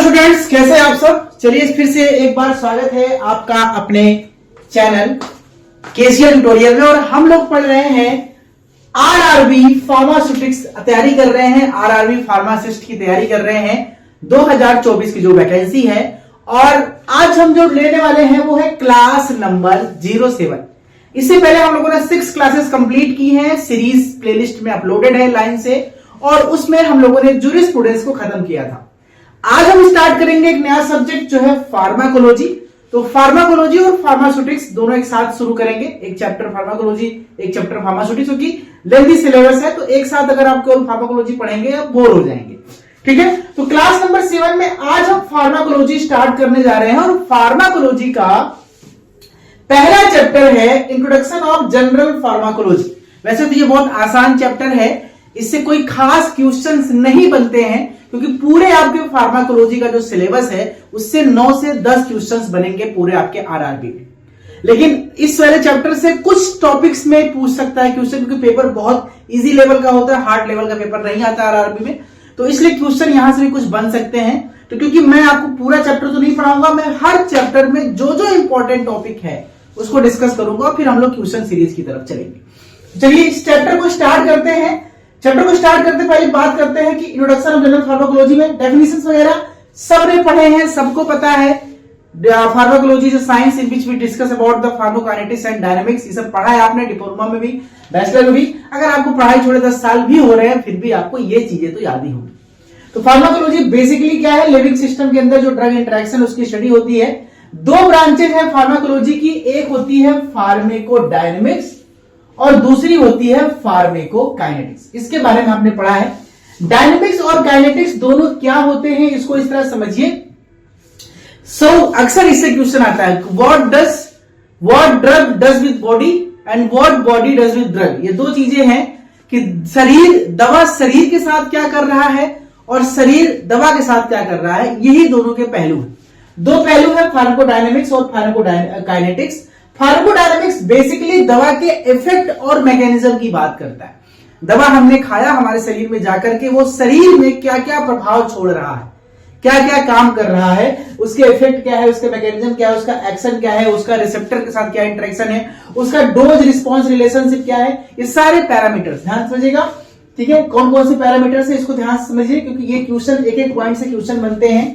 Hello students, कैसे हैं आप सब। चलिए फिर से एक बार स्वागत है आपका अपने चैनल केसीएल ट्यूटोरियल में। और हम लोग पढ़ रहे हैं आरआरबी फार्मास्यूटिक्स, तैयारी कर रहे हैं आरआरबी फार्मासिस्ट की तैयारी कर रहे हैं 2024 की जो वैकेंसी है। और आज हम जो लेने वाले हैं वो है क्लास नंबर 07। इससे पहले हम लोगों ने 6 क्लासेस कंप्लीट की हैं, सीरीज प्लेलिस्ट में अपलोडेड है लाइन से, और उसमें हम लोगों ने जूरिस्प्रूडेंस को खत्म किया था। आज हम स्टार्ट करेंगे एक नया सब्जेक्ट जो है फार्माकोलॉजी। तो फार्माकोलॉजी और फार्मास्यूटिक्स दोनों एक साथ शुरू करेंगे, एक चैप्टर फार्माकोलॉजी एक चैप्टर फार्मास्यूटिक्स, क्योंकि लेंथी सिलेबस है। तो एक साथ अगर आप केवल फार्माकोलॉजी पढ़ेंगे आप बोर हो जाएंगे, ठीक है। तो क्लास नंबर 7 में आज हम फार्माकोलॉजी स्टार्ट करने जा रहे हैं। और फार्माकोलॉजी का पहला चैप्टर है इंट्रोडक्शन ऑफ जनरल फार्माकोलॉजी। वैसे तो ये बहुत आसान चैप्टर है, इससे कोई खास क्वेश्चंस नहीं बनते हैं, क्योंकि पूरे आपके फार्माकोलॉजी का जो सिलेबस है उससे 9 से 10 क्वेश्चंस बनेंगे पूरे आपके आरआरबी में। लेकिन इस वाले चैप्टर से कुछ टॉपिक्स में पूछ सकता है क्वेश्चन, क्योंकि पेपर बहुत इजी लेवल का होता है, हार्ड लेवल का पेपर नहीं आता आरआरबी में। तो इसलिए क्वेश्चन यहां से भी कुछ बन सकते हैं। तो क्योंकि मैं आपको पूरा चैप्टर तो नहीं पढ़ाऊंगा, मैं हर चैप्टर में जो जो इंपॉर्टेंट टॉपिक है उसको डिस्कस करूंगा, फिर हम लोग क्वेश्चन सीरीज की तरफ चलेंगे। चलिए इस चैप्टर को स्टार्ट करते हैं। चैप्टर को स्टार्ट करते पहले बात करते हैं कि इंट्रोडक्शन ऑफ जनरल फार्माकोलॉजी में डेफिनेशंस वगैरह सबने पढ़े हैं, सबको पता है। Pharmacology is science in which we discuss about the pharmacokinetics and dynamics. ये सब पढ़ा है आपने डिप्लोमा में भी, बैचलर में भी। अगर आपको पढ़ाई छोड़े 10 साल भी हो रहे हैं फिर भी आपको ये चीजें तो याद ही होंगी। तो फार्माकोलॉजी बेसिकली क्या है, लिविंग सिस्टम के अंदर जो ड्रग इंटरेक्शन उसकी स्टडी होती है। 2 ब्रांचेज है फार्माकोलॉजी की, एक होती है फार्मेकोडायनेमिक्स और दूसरी होती है फार्मेकोकाइनेटिक्स। इसके बारे में आपने पढ़ा है। डायनेमिक्स और काइनेटिक्स दोनों क्या होते हैं इसको इस तरह समझिए। अक्सर इससे क्वेश्चन आता है, what drug does with body and what body does with drug. ये 2 चीजें हैं कि दवा शरीर के साथ क्या कर रहा है और शरीर दवा के साथ क्या कर रहा है। यही दोनों के पहलू हैं। 2 पहलू है फार्माकोडायनेमिक्स और फार्माकोकाइनेटिक्स। फार्माकोडायनेमिक्स बेसिकली दवा के इफेक्ट और मैकेनिज्म की बात करता है। दवा हमने खाया, हमारे शरीर में जाकर के वो शरीर में क्या क्या प्रभाव छोड़ रहा है, क्या क्या काम कर रहा है, उसके इफेक्ट क्या है, उसके मैकेनिज्म क्या है, उसका एक्शन क्या है, उसका रिसेप्टर के साथ क्या इंटरेक्शन है, उसका डोज रिस्पॉन्स रिलेशनशिप क्या है। ये सारे पैरामीटर्स ध्यान समझिएगा, ठीक है। कौन कौन से पैरामीटर्स है इसको ध्यान से समझिए, क्योंकि ये क्वेश्चन एक एक पॉइंट से क्वेश्चन बनते हैं,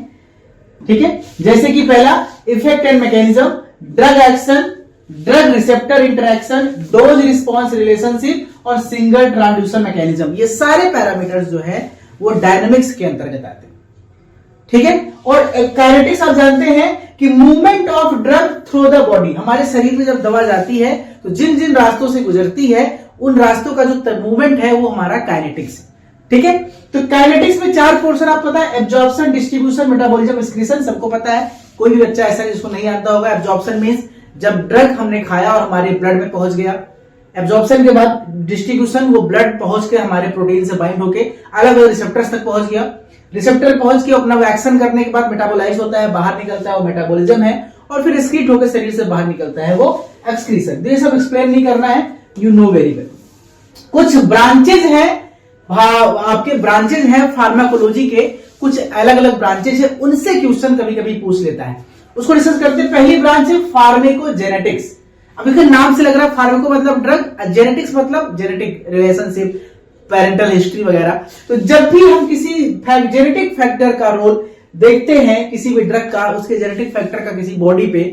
ठीक है। जैसे कि पहला effect and mechanism, drug action, drug receptor interaction, dose response relationship और सिंगल ट्रांसड्यूसर मैकेनिज्म। ये सारे पैरामीटर्स जो है वो डायनामिक्स के अंतर्गत आते हैं, ठीक है। और काइनेटिक्स आप जानते हैं कि movement of drug through the body. हमारे शरीर में जब दवा जाती है तो जिन जिन रास्तों से गुजरती है उन रास्तों का जो मूवमेंट है वो हमारा काइनेटिक्स है, ठीक है। तो काइनेटिक्स में 4 पोर्शन आप पता है, एब्जॉर्प्शन, डिस्ट्रीब्यूशन, मेटाबॉलिज्म, एक्सक्रीशन, सबको पता है। कोई भी बच्चा ऐसा जिसको नहीं आता होगा। एब्जॉर्प्शन मींस जब ड्रग हमने खाया और हमारे ब्लड में पहुंच गया। एब्जॉर्प्शन के बाद डिस्ट्रीब्यूशन, वो ब्लड पहुंच के हमारे प्रोटीन से बाइंड होके अलग अलग रिसेप्टर्स तक पहुंच गया। रिसेप्टर पहुंच के अपना एक्शन करने के बाद मेटाबोलाइज होता है, बाहर निकलता है, वो मेटाबॉलिज्म है। और फिर एक्सक्रीट होकर शरीर से बाहर निकलता है, वो एक्सक्रीशन। ये सब एक्सप्लेन नहीं करना है, यू नो वेरी वेल। कुछ ब्रांचेज हैं, आपके ब्रांचेज हैं फार्माकोलॉजी के, कुछ अलग अलग ब्रांचेज है, उनसे क्वेश्चन कभी कभी पूछ लेता है। उसको डिस्कस करते हैं। पहली ब्रांच है फार्मेकोजेनेटिक्स। अब इसके नाम से लग रहा है फार्मेको मतलब ड्रग, जेनेटिक्स मतलब जेनेटिक रिलेशनशिप, पेरेंटल हिस्ट्री वगैरह। तो जब भी हम किसी जेनेटिक फैक्टर का रोल देखते हैं किसी भी ड्रग का, उसके जेनेटिक फैक्टर का किसी बॉडी पे,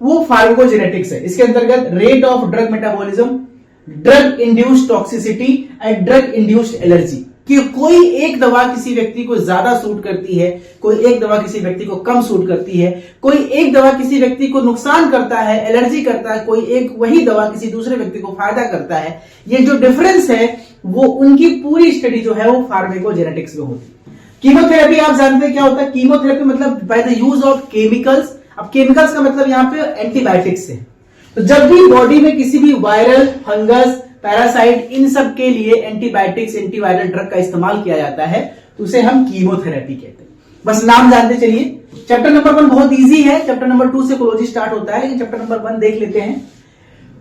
वो फार्मेकोजेनेटिक्स है। इसके अंतर्गत rate of drug metabolism, drug induced toxicity and drug induced allergy, कि कोई एक दवा किसी व्यक्ति को ज्यादा सूट करती है, कोई एक दवा किसी व्यक्ति को कम सूट करती है, कोई एक दवा किसी व्यक्ति को नुकसान करता है, एलर्जी करता है, कोई एक वही दवा किसी दूसरे व्यक्ति को फायदा करता है। ये जो डिफरेंस है वो उनकी पूरी स्टडी जो है वो फार्मेकोजेनेटिक्स में होती है। कीमोथेरेपी आप जानते हैं क्या होता है। कीमोथेरेपी मतलब by the use of chemicals. अब केमिकल्स का मतलब यहाँ पे एंटीबायोटिक्स है। तो जब भी बॉडी में किसी भी वायरल, फंगस, पैरासाइट, इन सब के लिए एंटीबायोटिक्स, एंटीवायरल ड्रग का इस्तेमाल किया जाता है, तो उसे हम कीमोथेरेपी कहते हैं। बस नाम जानते चलिए। चैप्टर नंबर 1 बहुत इजी है। चैप्टर नंबर 2 से कोलॉजी स्टार्ट होता है, लेकिन चैप्टर नंबर 1 देख लेते हैं।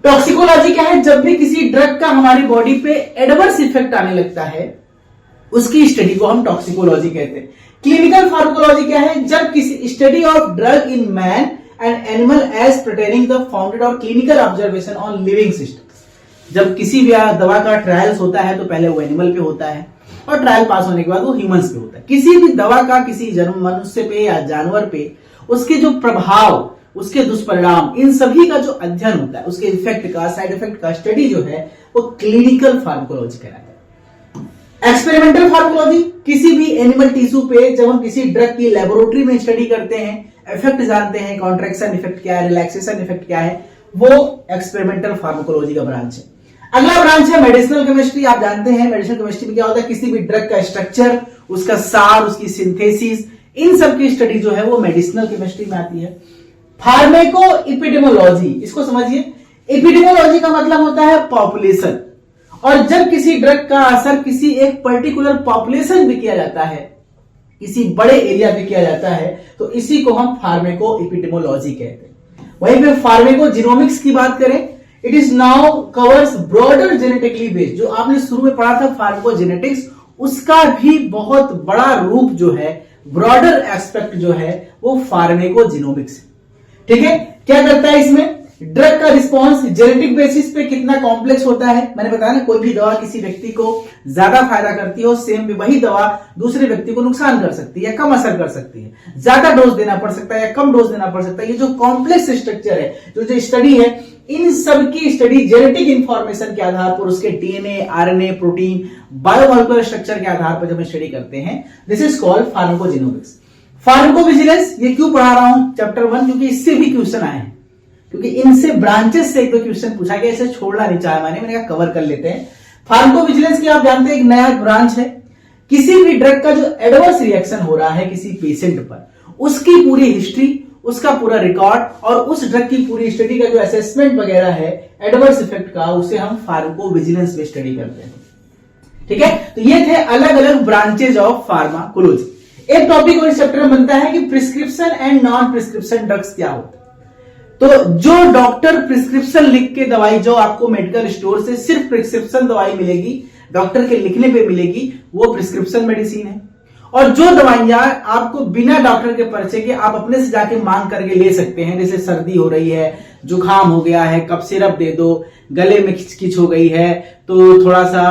टॉक्सिकोलॉजी क्या है, जब भी किसी ड्रग का हमारी बॉडी पे एडवर्स इफेक्ट आने लगता है उसकी स्टडी को हम टॉक्सिकोलॉजी कहते हैं। क्लिनिकल फार्माकोलॉजी क्या है? जब किसी study of drug in man and animal as pertaining the founded और clinical observation on living system. जब किसी भी दवा का ट्रायल्स होता है तो पहले वो एनिमल पे होता है और ट्रायल पास होने के बाद वो ह्यूमंस पे होता है। किसी भी दवा का किसी मनुष्य पे या जानवर पे उसके जो प्रभाव, उसके दुष्परिणाम, इन सभी का जो अध्ययन होता है, उसके इफेक्ट का, साइड इफेक्ट का स्टडी जो है वो क्लिनिकल फार्माकोलॉजी कहलाता है। एक्सपेरिमेंटल फार्माकोलॉजी, किसी भी एनिमल टिश्यू पे जब हम किसी ड्रग की लेबोरेटरी में स्टडी करते हैं, इफेक्ट जानते हैं, कॉन्ट्रैक्शन इफेक्ट क्या है, रिलैक्सेशन इफेक्ट क्या है, वो एक्सपेरिमेंटल फार्माकोलॉजी का ब्रांच है। अगला ब्रांच है मेडिसिनल केमिस्ट्री। आप जानते हैं मेडिसिनल केमिस्ट्री में क्या होता है? किसी भी ड्रग का स्ट्रक्चर, उसका सार, उसकी सिंथेसिस, इन सब की स्टडी जो है वो मेडिसिनल केमिस्ट्री में आती है। फार्मेको एपिडेमोलॉजी, इसको समझिए। एपिडेमोलॉजी का मतलब होता है पॉपुलेशन, और जब किसी ड्रग का असर किसी एक पर्टिकुलर पॉपुलेशन पे किया जाता है, किसी बड़े एरिया पे किया जाता है, तो इसी को हम फार्मेको एपिडेमोलॉजी कहते हैं। वहीं पे फार्मेको जीनोमिक्स की बात करें, it is now covers broader genetically based. जो आपने शुरू में पढ़ा था फार्माकोजेनेटिक्स, उसका भी बहुत बड़ा रूप जो है, ब्रॉडर एस्पेक्ट जो है, वो फार्माकोजेनोमिक्स है। ठीक है, क्या करता है इसमें? ड्रग का रिस्पॉन्स जेनेटिक बेसिस पे कितना कॉम्प्लेक्स होता है। मैंने बताया ना, कोई भी दवा किसी व्यक्ति को ज्यादा फायदा करती है और सेम वही दवा दूसरे व्यक्ति को नुकसान कर सकती है या कम असर कर सकती है, ज्यादा डोज देना पड़ सकता है या कम डोज देना पड़ सकता है। ये जो कॉम्प्लेक्स स्ट्रक्चर है, जो स्टडी है, इन सब की स्टडी जेनेटिक इंफॉर्मेशन के आधार पर, उसके DNA, RNA, protein, biomolecular structure के आधार पर जब हम स्टडी करते हैं, this is called pharmacogenomics. Pharmacovigilance, ये क्यों पढ़ा रहा हूं चैप्टर 1? क्योंकि इससे भी क्वेश्चन आए हैं, क्योंकि इनसे ब्रांचेस से एक दो क्वेश्चन पूछा गया, इसे छोड़ना नहीं चाहा मैंने कहा कवर कर लेते हैं। फार्माकोविजिलेंस की आप जानते हैं एक नया ब्रांच है। किसी भी ड्रग का जो एडवर्स रिएक्शन हो रहा है किसी पेशेंट पर, उसकी पूरी हिस्ट्री, उसका पूरा रिकॉर्ड और उस ड्रग की पूरी स्टडी का जो असेसमेंट वगैरह है एडवर्स इफेक्ट का, उसे हम फार्माकोविजिलेंस में स्टडी करते हैं। ठीक है, तो ये थे अलग अलग ब्रांचेज ऑफ फार्माकोलॉजी। एक टॉपिक और इस चैप्टर में बनता है कि prescription and non prescription drugs क्या होता है। तो जो डॉक्टर प्रिस्क्रिप्शन लिख के दवाई, जो आपको मेडिकल स्टोर से सिर्फ प्रिस्क्रिप्शन दवाई मिलेगी, डॉक्टर के लिखने पे मिलेगी, वो प्रिस्क्रिप्शन मेडिसिन है। और जो दवाइयां आपको बिना डॉक्टर के पर्चे के आप अपने से जाके मांग करके ले सकते हैं, जैसे सर्दी हो रही है, जुकाम हो गया है, कफ सिरप दे दो, गले में खिचखिच हो गई है, तो थोड़ा सा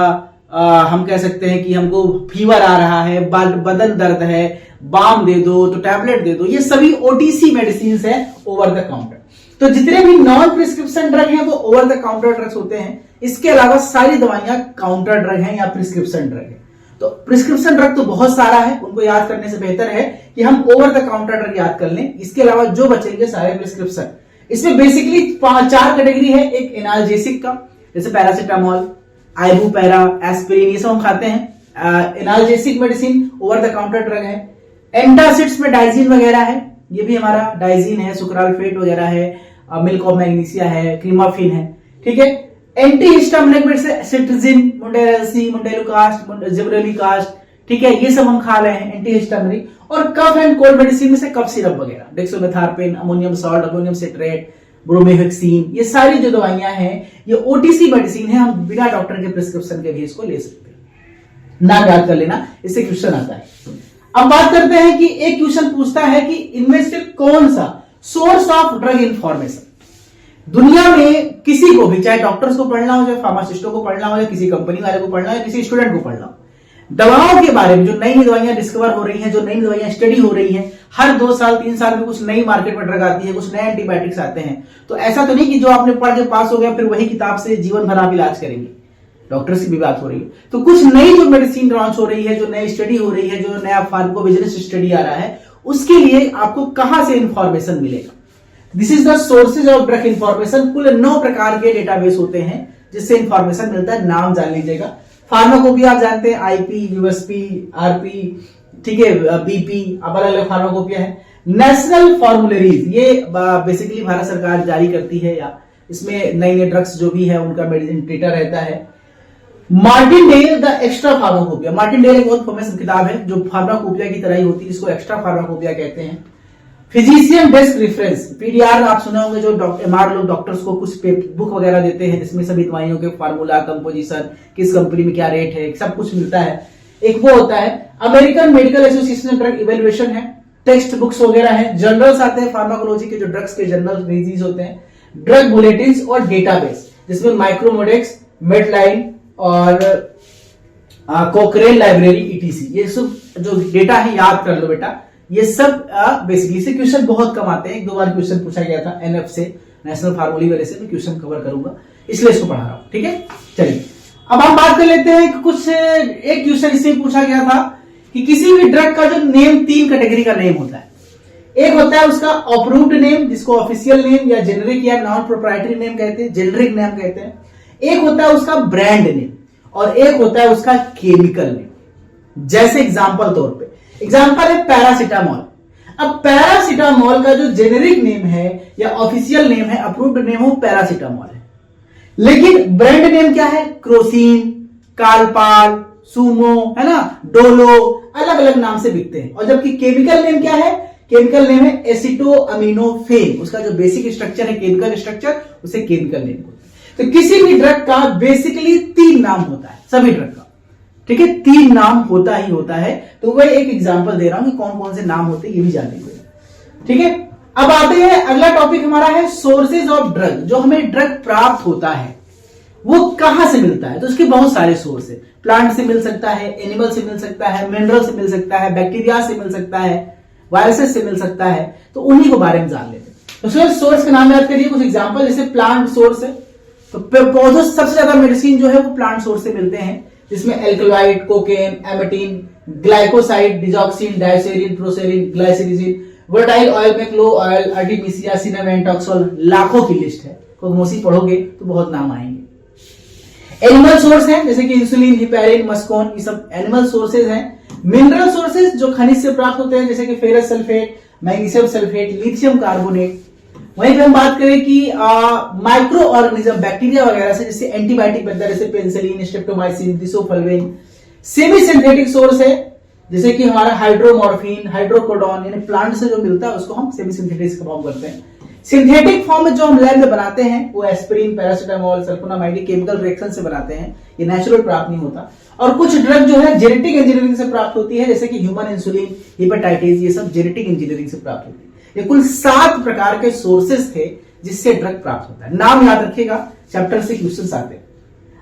हम कह सकते हैं कि हमको फीवर आ रहा है, बदन दर्द है, बाम दे दो, तो टैबलेट दे दो, ये सभी ओटीसी मेडिसिन है, ओवर द काउंटर। तो जितने भी नॉन प्रिस्क्रिप्शन ड्रग हैं वो ओवर द काउंटर ड्रग्स होते हैं। इसके अलावा सारी दवाइयां काउंटर ड्रग हैं या प्रिस्क्रिप्शन ड्रग है। तो प्रिस्क्रिप्शन ड्रग तो बहुत सारा है, उनको याद करने से बेहतर है कि हम ओवर द काउंटर ड्रग याद कर लें। इसके अलावा जो बचेंगे सारे प्रिस्क्रिप्शन। इसमें बेसिकली 4 कैटेगरी है। एक एनाल्जेसिक का, जैसे पैरासिटामोल, आइबुपेरा, एस्पिरिन, ये सब हम खाते हैं। Analgesic medicine over the counter drug है। एंटासिड्स में डाइजीन वगैरह है, ये भी हमारा डाइजीन है, सुक्रालफेट वगैरह है, मिल्क ऑफ मैग्नीसिया है, क्रीमाफिन है। ठीक है, एंटी हिस्टामिनिक में से सिट्रजिन, मुंडेरसी, मुंडेलुकास्ट, जिब्रेलिकास्ट, ठीक है, ये सब हम खा रहे हैं एंटी हिस्टामिनिक। और कफ एंड कोल्ड मेडिसिन में से कफ सिरप वगैरह, डेक्सोमेथार्पिन, अमोनियम सॉल्ट, अमोनियम सिट्रेट, ब्रोमेहेक्सिन, ये सारी जो दवाइयां हैं ये ओटीसी मेडिसिन है, हम बिना डॉक्टर के प्रिस्क्रिप्शन के भी इसको ले सकते हैं। नाम याद कर लेना, इससे क्वेश्चन आता है। अब बात करते हैं कि एक क्वेश्चन पूछता है कि इनमें से कौन सा सोर्स ऑफ ड्रग इंफॉर्मेशन दुनिया में किसी को भी, चाहे डॉक्टर्स को पढ़ना हो, चाहे फार्मासिस्टों को पढ़ना हो, या किसी कंपनी वाले को पढ़ना हो, या किसी स्टूडेंट को पढ़ना हो, दवाओं के बारे में जो नई नई दवाइयां डिस्कवर हो रही हैं, जो नई दवाइयां स्टडी हो रही हैं, हर 2 साल 3 साल में कुछ नई मार्केट में ड्रग आती है, कुछ नए एंटीबायोटिक्स आते हैं। तो ऐसा तो नहीं कि जो आपने पढ़ के पास हो गया फिर वही किताब से जीवन भर आप इलाज करेंगे। डॉक्टर्स की भी बात हो रही है, तो कुछ नई जो मेडिसिन लॉन्च हो रही है, जो नई स्टडी हो रही है, जो नया फार्माकोविजिलेंस स्टडी आ रहा है, उसके लिए आपको कहां से इंफॉर्मेशन मिलेगा? This is the sources of drug information. कुल 9 प्रकार के डेटाबेस होते हैं जिससे इंफॉर्मेशन मिलता है। नाम जान लीजिएगा। फार्माकोपिया आप जानते हैं, आईपी, यूएसपी, आरपी, ठीक है, बीपी, अब अलग अलग फार्माकोपिया है। नेशनल फॉर्मुलरीज, ये बेसिकली भारत सरकार जारी करती है, या इसमें नई नई ड्रग्स जो भी है उनका मेडिसिन डेटा रहता है। Martindale the extra pharmacopoeia, Martindale एक बहुत फेमस किताब है जो फार्माकोपिया की तरह ही होती है, जिसको एक्स्ट्रा फार्माकोपिया कहते हैं। फिजिशियन डेस्क रेफरेंस, पीडीआर आप सुने होंगे, जो एमआर लोग डॉक्टर्स को कुछ बुक वगैरह देते हैं जिसमें सभी दवाइयों के फार्मूला, कंपोजिशन, किस कंपनी में क्या रेट है, सब कुछ मिलता है। एक वो होता है American medical association drug evaluation है, टेक्स्ट बुक्स वगैरह है, जर्नल्स आते हैं फार्माकोलॉजी के जो ड्रग्स के जर्नल रिलीज होते हैं, ड्रग बुलेटिन्स और डेटाबेस जिसमें माइक्रोमोडेक्स, मेडलाइन और कोकरेन लाइब्रेरी ईटीसी, ये सब जो डेटा है याद कर लो बेटा। ये सब बेसिकली से क्वेश्चन बहुत कम आते हैं, एक दो बार क्वेश्चन पूछा गया था एनएफ से, नेशनल फार्मूली से, मैं क्वेश्चन कवर करूंगा इसलिए इसको पढ़ा रहा हूं, ठीक है। चलिए अब हम बात कर लेते हैं कि कुछ एक क्वेश्चन इसमें पूछा गया था कि किसी भी ड्रग का जो नेम 3 कैटेगरी का नेम होता है। एक होता है उसका अप्रूव्ड नेम जिसको ऑफिशियल नेम या जेनेरिक या नॉन प्रोप्राइटरी नेम कहते हैं, जेनेरिक नेम कहते हैं। एक होता है उसका ब्रांड नेम और एक होता है उसका केमिकल नेम। जैसे एग्जांपल तौर पे एग्जांपल है पैरासिटामोल। अब पैरासिटामोल का जो जेनेरिक नेम है या ऑफिशियल नेम है, अप्रूव्ड नेम हो पैरासिटामोल है, लेकिन ब्रांड नेम क्या है, क्रोसिन, कालपाल, सुमो, है ना, डोलो, अलग अलग नाम से बिकते हैं। और जबकि केमिकल नेम क्या है, केमिकल नेम है एसिटोअमीनोफेन, उसका जो बेसिक स्ट्रक्चर है केमिकल स्ट्रक्चर, उसे केमिकल नेम बोलते हैं। तो किसी भी ड्रग का बेसिकली 3 नाम होता है, सभी ड्रग का, ठीक है, 3 नाम होता ही होता है। तो वह एक एग्जांपल दे रहा हूं कि कौन कौन से नाम होते हैं, ये भी जानेंगे, ठीक है। अब आते हैं, अगला टॉपिक हमारा है सोर्सेज ऑफ ड्रग। जो हमें ड्रग प्राप्त होता है वो कहां से मिलता है, तो उसके बहुत सारे सोर्स है। प्लांट से मिल सकता है, एनिमल से मिल सकता है, मिनरल से मिल सकता है, बैक्टीरिया से मिल सकता है, वायरसेस से मिल सकता है। तो उन्हीं को बारे में जान लेते हैं। तो सोर्स का नाम याद करिए, कुछ एग्जांपल, जैसे प्लांट सोर्स है, तो पौधों से सबसे ज्यादा मेडिसिन जो है वो प्लांट सोर्स से मिलते हैं, जिसमें alkaloid, cocaine, emetine, glycoside, digoxin, डायसेरिन, प्रोसेरिन, ग्लाइसिरिन, वर्टाइल ऑयल में क्लो ऑयल, आर्टिमिसिया, सिनेमेन, टॉक्सोल, लाखों की लिस्ट है। कोगनोसी पढ़ोगे तो बहुत नाम आएंगे। एनिमल सोर्स है जैसे कि इंसुलिन, हिपैरिन, मस्कोन, ये सब एनिमल सोर्सेज हैं। मिनरल सोर्सेज जो खनिज से प्राप्त होते हैं, जैसे कि ferrous sulphate, magnesium sulphate, lithium carbonate. वहीं पे हम बात करें कि माइक्रो ऑर्गेनिज्म, बैक्टीरिया वगैरह से, जैसे एंटीबायोटिक बनता है, जैसे penicillin, streptomycin, griseofulvin. Semi synthetic source है जैसे कि हमारा हाइड्रोमॉर्फिन, हाइड्रोकोडोन, यानी प्लांट से जो मिलता है उसको हम सेमी सिंथेटिक फॉर्म करते हैं। सिंथेटिक फॉर्म में जो हम लैब में बनाते हैं वो aspirin, paracetamol, sulphonamide chemical reaction से बनाते हैं, ये नेचुरल प्राप्त नहीं होता। और कुछ ड्रग जो है जेनेटिक इंजीनियरिंग से प्राप्त होती है, जैसे कि ह्यूमन इंसुलिन, हेपेटाइटिस, ये सब जेनेटिक इंजीनियरिंग से प्राप्त होती है। ये कुल 7 प्रकार के सोर्सेज थे जिससे ड्रग प्राप्त होता है। नाम याद रखिएगा, चैप्टर से क्वेश्चंस आते हैं।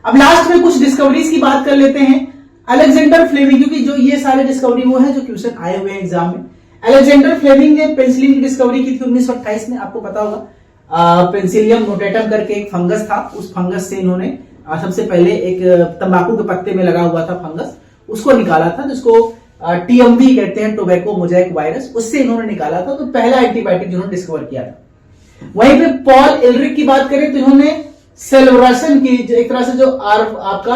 अब लास्ट में कुछ डिस्कवरीज की बात कर लेते हैं। अलेक्जेंडर फ्लेमिंग, क्योंकि जो ये सारे डिस्कवरी वो है जो क्वेश्चन आए हुए हैं एग्जाम में। अलेक्जेंडर फ्लेमिंग ने पेनिसिलिन की डिस्कवरी की थी 1928 में, आपको पता होगा। पेंसिलियम नोटेटम करके एक फंगस था, उस फंगस से इन्होंने सबसे पहले एक तंबाकू के पत्ते में लगा हुआ था फंगस, उसको निकाला था, जिसको टीएमवी कहते हैं, टोबैको मोजाइक वायरस, उससे इन्होंने निकाला था। तो पहला एंटीबायोटिक जिन्होंने डिस्कवर किया था। वहीं पे पॉल एलरिक की बात करें तो इन्होंने सेल्वरासन की, एक तरह से जो आपका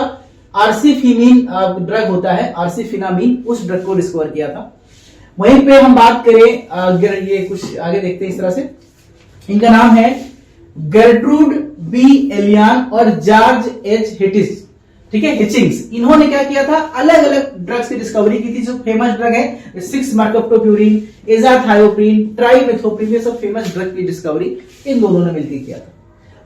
आर्सिफिनिन ड्रग होता है, आर्सिफिनामिन, उस ड्रग को डिस्कवर किया था। वहीं पे हम बात करें, ये कुछ आगे देखते हैं इस तरह से, इनका नाम है गर्ट्रूड बी एलियान और जॉर्ज एच हिटिस, ठीक है, हिचिंग्स। इन्होंने क्या किया था, अलग अलग ड्रग्स की डिस्कवरी की थी। जो फेमस ड्रग है 6 मर्कप्टोप्यूरिन, एजाथायोप्रिन, ट्राइमेथोप्रिन, ये सब फेमस ड्रग की डिस्कवरी इन दोनों ने मिलकर किया था।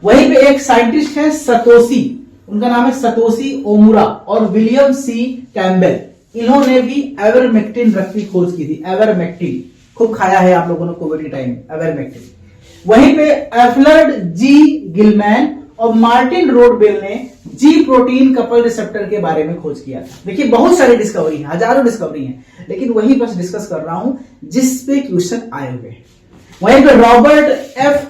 वहीं पे एक साइंटिस्ट है सतोशी, उनका नाम है सतोशी ओमुरा और विलियम सी कैम्बेल। इन्होंने भी एवरमेक्टिन ड्रग की खोज की थी। एवरमेक्टिन खूब खाया है आप लोगों ने कोविड के टाइम में, एवरमेक्टिन। वहीं पे एफ्लर्ड जी गिलमैन और मार्टिन रोडबेल ने जी प्रोटीन कपल रिसेप्टर के बारे में खोज किया था। देखिए बहुत सारी डिस्कवरी है, हजारों डिस्कवरी है, लेकिन वही बस डिस्कस कर रहा हूं जिस पे क्वेश्चन आए हुए हैं। वहीं पे रॉबर्ट एफ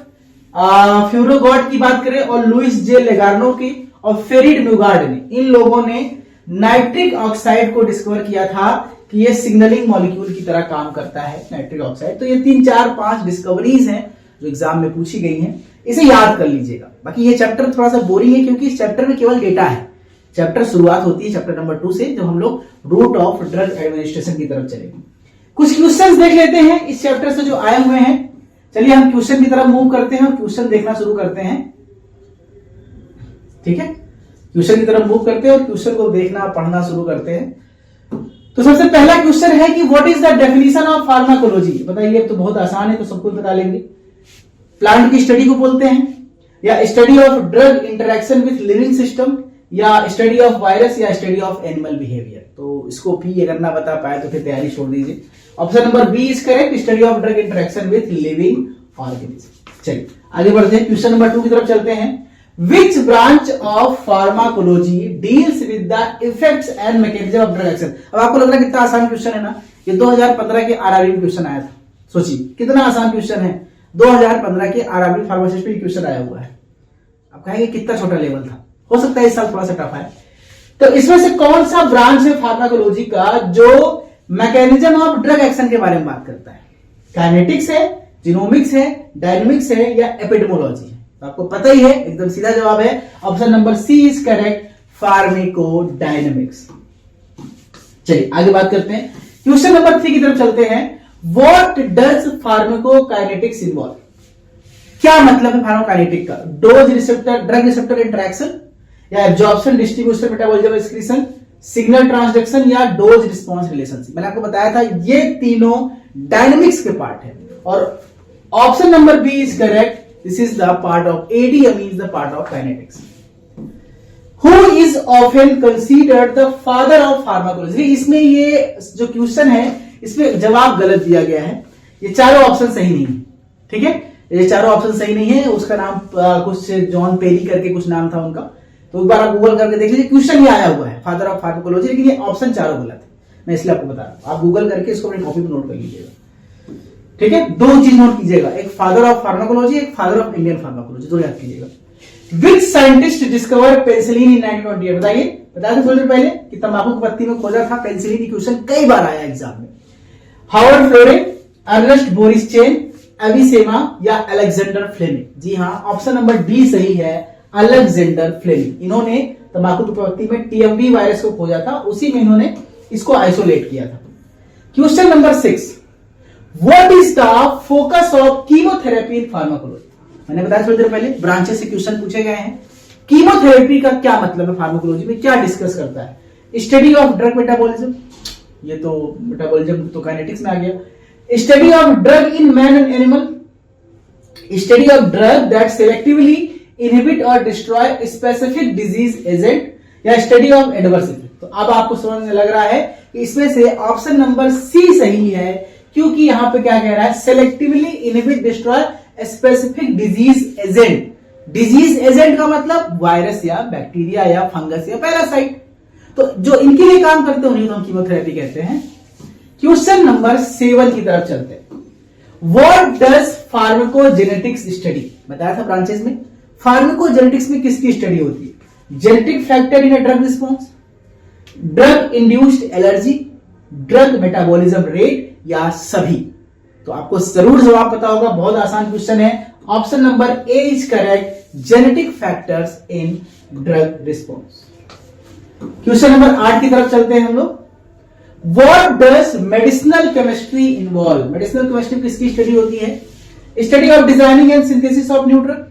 फ्यूरोगॉट की बात करें और लुइस जे लेगार्नो की और फेरिड न्यूगार्ड ने, इन लोगों ने नाइट्रिक ऑक्साइड को डिस्कवर किया था कि ये सिग्नलिंग मॉलिक्यूल की तरह काम करता है नाइट्रिक ऑक्साइड। तो ये 3, 4, 5 डिस्कवरीज हैं जो एग्जाम में पूछी गई हैं, इसे याद कर लीजिएगा। बाकी ये चैप्टर थोड़ा सा बोरिंग है क्योंकि इस चैप्टर में केवल डेटा है। चैप्टर शुरुआत होती है चैप्टर नंबर 2 से, जब हम लोग रूट ऑफ ड्रग एडमिनिस्ट्रेशन की तरफ चलेंगे। कुछ क्वेश्चंस देख लेते हैं इस चैप्टर से जो आए हुए हैं। चलिए हम क्वेश्चन की तरफ मूव करते हैं और क्वेश्चन देखना शुरू करते हैं, ठीक है। क्वेश्चन की तरफ मूव करते हैं और क्वेश्चन को देखना पढ़ना शुरू करते हैं। तो सबसे पहला क्वेश्चन है कि what is the definition of pharmacology. बताइए, तो बहुत आसान है, तो सबको बता लेंगे। प्लांट की स्टडी को बोलते हैं, या study of drug interaction with living system, या स्टडी ऑफ वायरस, या स्टडी ऑफ एनिमल बिहेवियर। तो इसको भी अगर ना बता पाए तो फिर तैयारी छोड़ दीजिए। Option number B is correct, study of drug interaction with living organism. चलिए आगे बढ़ते हैं, क्वेश्चन नंबर 2 की तरफ चलते हैं। Which branch of pharmacology deals with the effects and mechanism of drug action. अब आपको लग रहा है कितना आसान क्वेश्चन है ना, ये 2015 के आरआरबी क्वेश्चन आया था। सोचिए कितना आसान क्वेश्चन है, 2015 के आरआरबी फार्मासिस्ट में क्वेश्चन आया हुआ है। आप कहेंगे कितना छोटा लेवल था, हो सकता है इस साल थोड़ा सा टफ है। तो इसमें से कौन सा ब्रांच है फार्माकोलॉजी का जो मैकेनिज्म ऑफ ड्रग एक्शन के बारे में बात करता है? काइनेटिक्स है, जीनोमिक्स है, डायनेमिक्स है या एपिडेमोलॉजी है? तो आपको पता ही है, एकदम सीधा जवाब है option number C is correct, pharmacodynamics. चलिए आगे बात करते हैं, क्वेश्चन नंबर 3 की तरफ चलते हैं। What does pharmacokinetics involve? क्या मतलब है फार्माकोकाइनेटिक का? Dose receptor drug receptor interaction या absorption distribution metabolism excretion, signal transduction या डोज रिस्पांस रिलेशनशिप। मैंने आपको बताया था ये तीनों डायनेमिक्स के पार्ट है और option number B is correct, this is the part of ADME is the part of kinetics. Who is often considered the father of pharmacology? इसमें ये जो क्वेश्चन है इसमें जवाब गलत दिया गया है, ये चारों ऑप्शन सही नहीं है। ठीक है, ये चारों ऑप्शन सही नहीं है। उसका नाम कुछ जॉन पेरी करके कुछ नाम था उनका, तो एक बार आप गूगल करके देख लीजिए, क्वेश्चन ये आया हुआ है फादर ऑफ फार्माकोलॉजी, लेकिन ये ऑप्शन चारों गलत है। मैं इसलिए आपको बता रहा हूं, आप गूगल करके इसको अपनी कॉपी पर नोट कर लीजिएगा। ठीक है, दो चीज नोट कीजिएगा, एक फादर ऑफ फार्माकोलॉजी, एक फादर ऑफ इंडियन फार्माकोलॉजी, दो याद कीजिएगा। विच साइंटिस्ट डिस्कवर पेनिसिलिन इन 1928? बताइए, बता दें थोड़ी देर पहले कि तंबाकू की पत्ती में खोजा था पेनिसिलिन, की क्वेश्चन कई बार आया एग्जाम में। हावर्ड फ्लोरे, अर्नेस्ट बोरिस चेन, एविसेमा या अलेक्जेंडर फ्लेमिंग? जी हाँ, ऑप्शन नंबर डी सही है, अलेक्जेंडर फ्लेमिंग। इन्होंने तंबाकू की पत्ती में टीएमवी वायरस को खोजा था, उसी में इन्होंने इसको आइसोलेट किया था। Question number 6, what is the focus of chemotherapy in pharmacology? मैंने बताया थोड़ी देर पहले, ब्रांचेस से क्वेश्चन पूछे गए हैं। कीमोथेरेपी का क्या मतलब है फार्माकोलॉजी में, क्या डिस्कस करता है? स्टडी ऑफ ड्रग मेटाबॉलिज्म, ये तो मेटाबॉलिज्म तो काइनेटिक्स में आ गया। Study of drug in man and animal, study of drug that selectively inhibit और डिस्ट्रॉय स्पेसिफिक डिजीज एजेंट या स्टडी ऑफ एडवर्स इफेक्ट। तो अब आपको समझ में लग रहा है कि इसमें से ऑप्शन नंबर सी सही है, क्योंकि यहां पे क्या कह रहा है, selectively inhibit destroy specific disease agent. Disease agent का मतलब वायरस या बैक्टीरिया या फंगस या पैरासाइट, तो जो इनके लिए काम करते हैं उन्हें हम कीमोथेरेपी कहते हैं। क्वेश्चन नंबर 7 की तरफ चलते हैं। What does pharmacogenetics study? बताया था ब्रांचेस में, फार्माकोजेनेटिक्स में किसकी स्टडी होती है? Genetic factor in a drug response, drug induced allergy, drug metabolism rate या सभी? तो आपको जरूर जवाब पता होगा, बहुत आसान क्वेश्चन है। Option number A is correct, genetic factors in drug response. Question number 8 की तरफ चलते हैं हम लोग। What does medicinal chemistry involve? Medicinal chemistry किसकी स्टडी होती है? Study of designing and synthesis of new drug,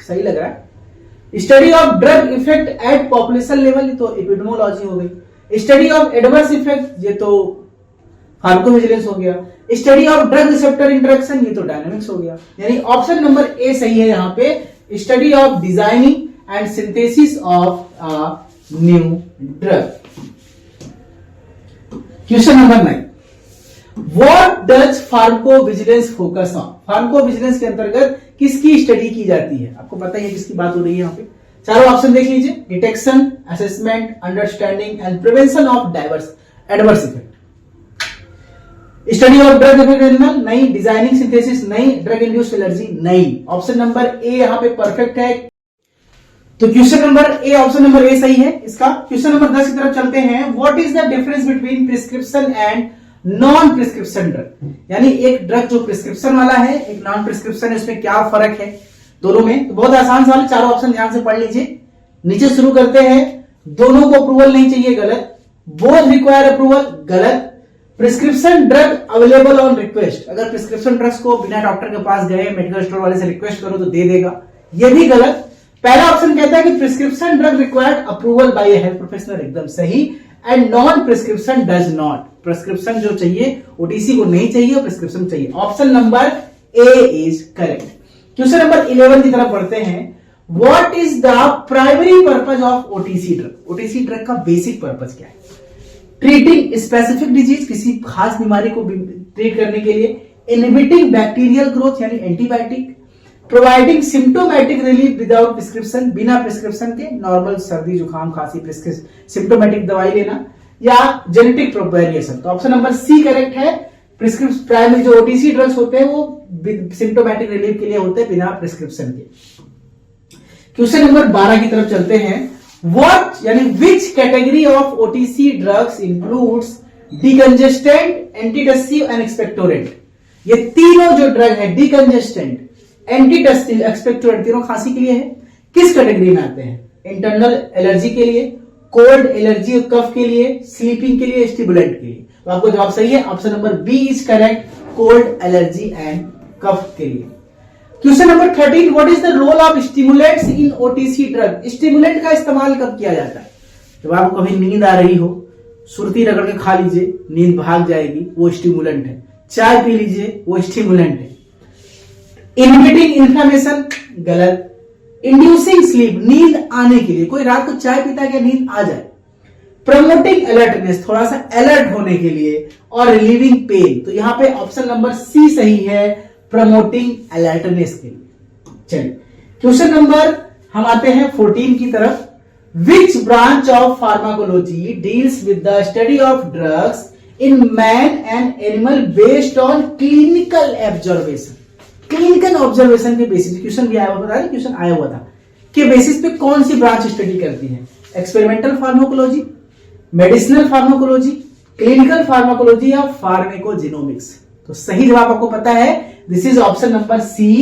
सही लग रहा है। Study of drug effect at population level, ये तो एपिडेमोलॉजी हो गई। स्टडी ऑफ एडवर्स इफेक्ट, ये तो फार्माकोविजिलेंस हो गया। Study of drug receptor interaction, ये तो डायनेमिक्स हो गया। यानी ऑप्शन नंबर ए सही है यहां पे, study of designing and synthesis of new drug. Question number 9, what does pharmacovigilance focus on? Pharmacovigilance के अंतर्गत किसकी स्टडी की जाती है? आपको पता ही है किसकी बात हो रही है यहां पे। चारों ऑप्शन देख लीजिए, detection, assessment, understanding and prevention of adverse effect. Study of drug effect animal नहीं, डिजाइनिंग सिंथेसिस नहीं, ड्रग इंड्यूस्ड एलर्जी नहीं। ऑप्शन नंबर ए यहां पे परफेक्ट है, तो question number A, option number A सही है इसका। क्वेश्चन नंबर 10 की तरफ चलते हैं। What is the difference between prescription and non prescription drug? यानी एक ड्रग जो प्रिस्क्रिप्शन वाला है, एक नॉन प्रिस्क्रिप्शन है, उसमें क्या फर्क है दोनों में? तो बहुत आसान सवाल, चारों ऑप्शन ध्यान से पढ़ लीजिए। नीचे शुरू करते हैं, दोनों को अप्रूवल नहीं चाहिए, गलत। बोथ रिक्वायर अप्रूवल, गलत। Prescription drug available on request, अगर प्रिस्क्रिप्शन ड्रग्स को बिना डॉक्टर के पास गए मेडिकल स्टोर वाले से रिक्वेस्ट करो तो दे देगा, ये भी गलत। पहला ऑप्शन कहता है कि prescription drug required approval bye ए हेल्थ प्रोफेशनल, एकदम सही। And non prescription does not, prescription जो चाहिए ओटीसी को नहीं चाहिए और प्रिस्क्रिप्शन चाहिए। Option number A is correct. Question number 11 की तरफ बढ़ते हैं। What is the primary purpose of OTC drug? OTC drug का बेसिक पर्पज क्या है? ट्रीटिंग स्पेसिफिक डिजीज, किसी खास बीमारी को ट्रीट करने के लिए, इनहिबिटिंग बैक्टीरियल ग्रोथ यानी antibiotic, providing symptomatic relief without prescription, बिना प्रिस्क्रिप्शन के नॉर्मल सर्दी जुकाम खांसी सिम्टोमेटिक दवाई लेना, या जेनेटिक वेरिएशन। तो ऑप्शन नंबर सी करेक्ट है। प्रिस्क्रिप्शन प्राइमरी जो ओटीसी ड्रग्स होते हैं वो सिम्टोमेटिक रिलीफ के लिए होते हैं बिना प्रिस्क्रिप्शन के। क्वेश्चन नंबर 12 की तरफ चलते हैं। व्हाट यानी विच category of OTC drugs includes decongestant, antitussive and expectorant. ये तीनों जो ड्रग है डिकंजेस्टेंट, एंटीटसिव, एक्सपेक्टोरेंट, तीनों खांसी के लिए है। किस कैटेगरी में आते हैं? इंटरनल एलर्जी के लिए, कोल्ड एलर्जी कफ के लिए, स्लीपिंग के लिए, स्टिमुलेंट के लिए। तो आपको जवाब सही है, option number B is correct, cold allergy and cough के लिए। Question number 13, what is the role of stimulants in OTC drug. Stimulant का इस्तेमाल कब किया जाता है? जब आपको कभी नींद आ रही हो, सुरती रगड़ के खा लीजिए, नींद भाग जाएगी, वो स्टिमुलेंट है। चाय पी लीजिए, वो स्टिमुलेंट है। इनहिबिटिंग इन्फ्लेमेशन, गलत। इंड्यूसिंग स्लीप, नींद आने के लिए, कोई रात को चाय पीता है क्या नींद आ जाए। प्रमोटिंग अलर्टनेस, थोड़ा सा अलर्ट होने के लिए, और रिलीविंग पेन। तो यहां पे ऑप्शन नंबर सी सही है, प्रमोटिंग अलर्टनेस के लिए। चलिए क्वेश्चन नंबर हम आते हैं 14 की तरफ। Which branch of pharmacology deals with the study of drugs in man and animal based on clinical observation. Clinical observation के बेसिस, क्वेश्चन भी आया हुआ, बता रहे क्वेश्चन आया हुआ था, के बेसिस पे कौन सी ब्रांच स्टडी करती है? Experimental pharmacology, medicinal pharmacology, clinical pharmacology या फार्मेकोजिनोमिक्स। तो सही जवाब आपको पता है, this is option number C,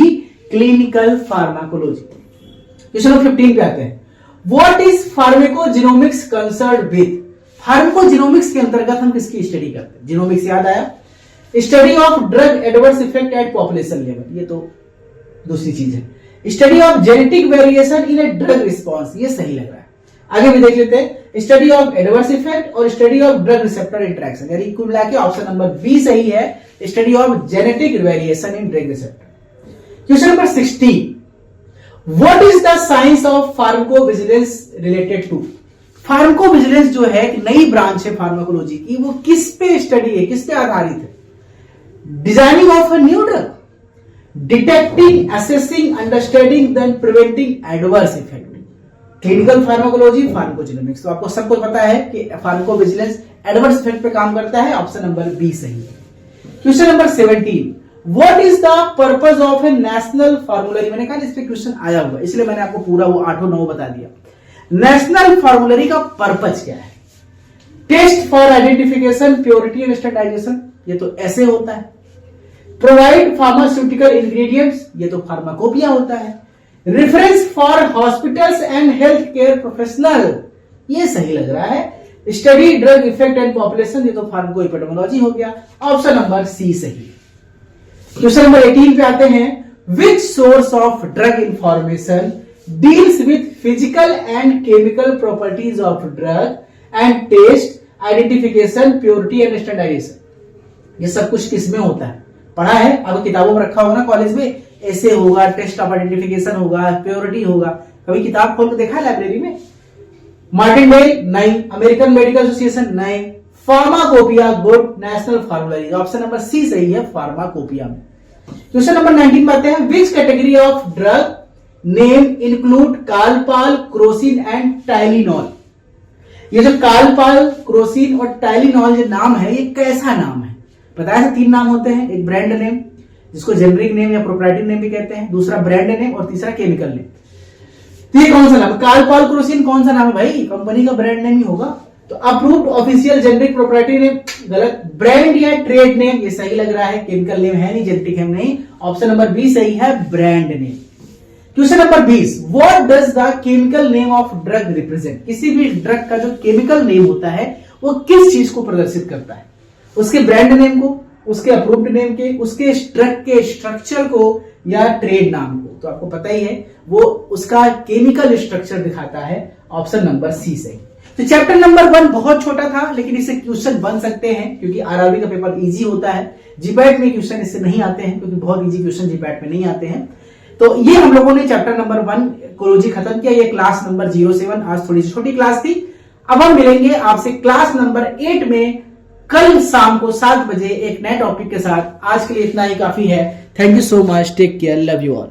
clinical pharmacology. Question number 15 पे आते हैं। What is pharmacogenomics concern with. Pharmacogenomics के अंतर्गत हम किसकी स्टडी करते हैं? जिनोमिक्स याद आया, study of drug adverse effect at population level, ये तो दूसरी चीज है। Study of genetic variation in a drug response, ये सही लग रहा है। आगे भी देख लेते हैं, स्टडी ऑफ एडवर्स इफेक्ट और study of drug receptor interaction, यानी कुल मिला के ऑप्शन नंबर बी सही है, study of genetic variation in drug receptor. Question number 16, what is the science of pharmacovigilance related to. Pharmacovigilance जो है एक नई ब्रांच है फार्माकोलॉजी की, वो किस पे स्टडी है, किस पे आधारित है? Designing of a new drug, detecting, assessing, understanding, then preventing adverse effect. Clinical pharmacology, pharmacogenomics. तो आपको सबको पता है कि फार्माकोविजिलेंस एडवर्स इफेक्ट पे काम करता है, ऑप्शन नंबर बी सही है। Question number 17, what is the purpose of A national फार्मूलरी। मैंने कहा इस पे क्वेश्चन आया हुआ, इसलिए मैंने आपको पूरा वो 8-9 बता दिया। नेशनल फार्मूलरी का पर्पस क्या है? Test for identification, purity and standardisation, ये तो ऐसे होता है। प्रोवाइड फार्मास्यूटिकल इंग्रेडिएंट्स, ये तो फार्माकोपिया होता है। Reference for hospitals and health care professional, ये सही लग रहा है। Study drug effect and population, ये तो फार्माकोएपिडेमोलॉजी हो गया, ऑप्शन नंबर सी सही। क्वेश्चन नंबर 18 पे आते हैं। Which source of drug information deals with physical and chemical properties of drug and test, identification, purity and standardisation. ये सब कुछ किसमें होता है? पढ़ा है, अब किताबों में रखा होगा ना कॉलेज में, ऐसे होगा, टेस्ट ऑफ आइडेंटिफिकेशन होगा, प्योरिटी होगा। कभी किताब खोल के देखा है लाइब्रेरी में? मार्टिनडेल नहीं, अमेरिकन मेडिकल एसोसिएशन नहीं, pharmacopoeia good, national फार्मूलरी, option number सी सही है फार्माकोपिया में। क्वेश्चन नंबर 19 में आते हैं। Which category of drug name include Calpol, Crocin and Tylenol. ये जो कालपाल, क्रोसिन और टाइलिनॉल जो नाम है, ये कैसा नाम है? बताया था 3 नाम होते हैं, एक ब्रांड नेम जिसको जेनरिक नेम या प्रोप्राइटरी नेम भी कहते हैं, दूसरा ब्रांड नेम और तीसरा केमिकल नेम। तो ये कौन सा नाम? कालपाल क्रोसिन कौन सा नाम है भाई? कंपनी का ब्रांड नेम ही होगा। तो approved official generic proprietary name, गलत। ब्रांड या ट्रेड नेम, ये सही लग रहा है, केमिकल नेम है नहीं, जेनेटिक नेम नहीं, ऑप्शन नंबर बी सही है, brand name. Question number 20, what does the chemical name of drug represent. किसी भी ड्रग का जो केमिकल नेम होता है वो किस चीज को प्रदर्शित करता है? उसके ब्रांड नेम को, उसके अप्रूव्ड नेम के, उसके ड्रग के स्ट्रक्चर को, या ट्रेड नाम को। तो आपको पता ही है वो उसका केमिकल स्ट्रक्चर दिखाता है, ऑप्शन नंबर सी सही। तो चैप्टर नंबर 1 बहुत छोटा था, लेकिन इससे क्वेश्चन बन सकते हैं क्योंकि आरआरबी का पेपर इजी होता है। जीपैट में क्वेश्चन इससे नहीं आते हैं क्योंकि बहुत इजी क्वेश्चन जीपैट में नहीं आते हैं। तो ये हम लोगों ने चैप्टर नंबर 1 कोलॉजी खत्म किया। ये क्लास नंबर 07, आज थोड़ी सी छोटी क्लास थी। अब हम मिलेंगे आपसे क्लास नंबर 8 में कल शाम को 7 बजे एक नए टॉपिक के साथ। आज के लिए इतना ही काफी है। Thank you so much, take care, love you all.